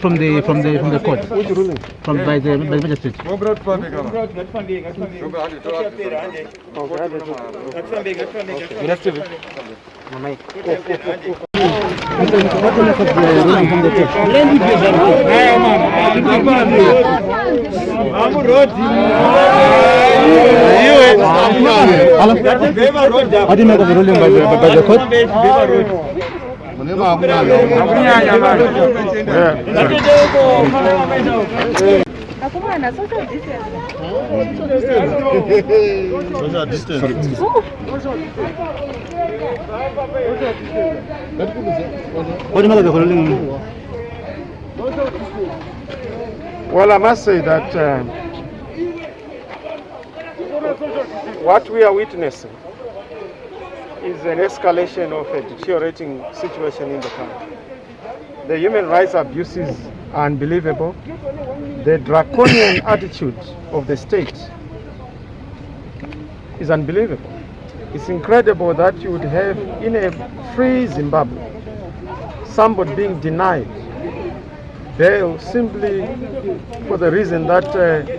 from the court. Which ruling? By the magistrate. What do you make of the ruling by the court? Social distance. What do you make of the ruling? Well, I must say that what we are witnessing is an escalation of a deteriorating situation in the country. The human rights abuses are unbelievable. The draconian attitude of the state is unbelievable. It's incredible that you would have in a free Zimbabwe somebody being denied bail simply for the reason that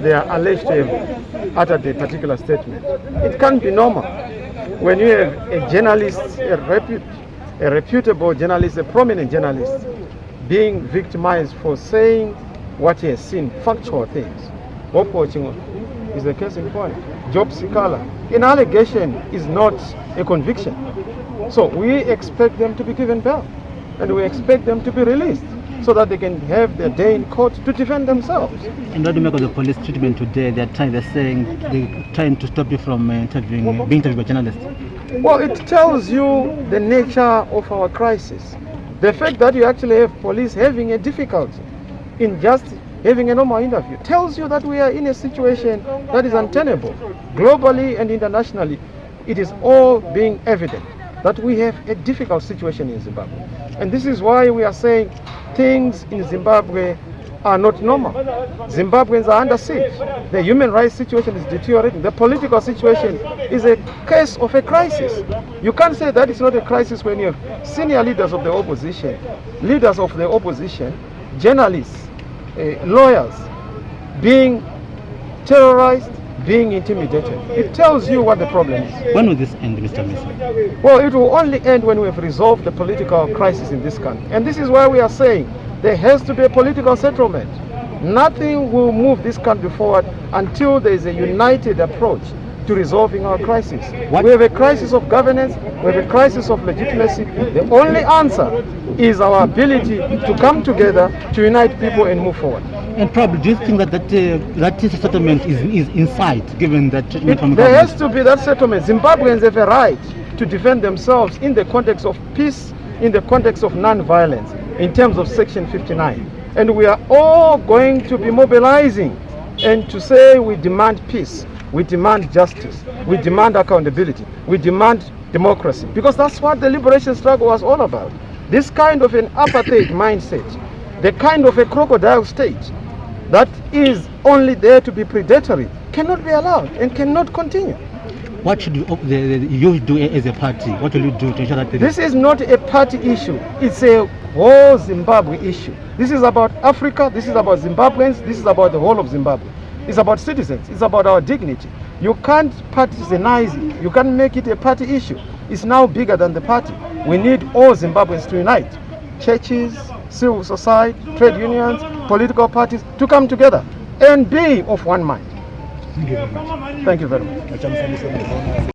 they are alleged to have uttered a particular statement. It can't be normal when you have a journalist, a reputable journalist, a prominent journalist being victimized for saying what he has seen, factual things. Watching is a case in point. Job Sikala. An allegation is not a conviction. So we expect them to be given bail and we expect them to be released so that they can have their day in court to defend themselves. And what do you make of the police treatment today? They're saying they're trying to stop you from being interviewed by journalists. Well, it tells you the nature of our crisis. The fact that you actually have police having a difficulty in just having a normal interview tells you that we are in a situation that is untenable. Globally and internationally, it is all being evident that we have a difficult situation in Zimbabwe. And this is why we are saying things in Zimbabwe are not normal. Zimbabweans are under siege. The human rights situation is deteriorating. The political situation is a case of a crisis. You can't say that it's not a crisis when you have senior leaders of the opposition, journalists, lawyers being terrorized, being intimidated. It tells you what the problem is. When will this end, Mr. Chamisa? Well, it will only end when we have resolved the political crisis in this country. And this is why we are saying there has to be a political settlement. Nothing will move this country forward until there is a united approach to resolving our crisis. We have a crisis of governance, we have a crisis of legitimacy. The only answer is our ability to come together, to unite people and move forward. And probably, do you think that settlement is in sight, given that treatment from there has to be that settlement. Zimbabweans have a right to defend themselves in the context of peace, in the context of non-violence, in terms of Section 59. And we are all going to be mobilizing and to say we demand peace, we demand justice, we demand accountability, we demand democracy. Because that's what the liberation struggle was all about. This kind of an apartheid mindset, the kind of a crocodile state that is only there to be predatory, cannot be allowed and cannot continue. What should you do as a party? What will you do to ensure that this is not a party issue? It's a whole Zimbabwe issue. This is about Africa, this is about Zimbabweans, this is about the whole of Zimbabwe. It's about citizens, it's about our dignity. You can't partizanize it, you can't make it a party issue. It's now bigger than the party. We need all Zimbabweans to unite. Churches, civil society, trade unions, political parties to come together and be of one mind. Thank you very much. Thank you very much.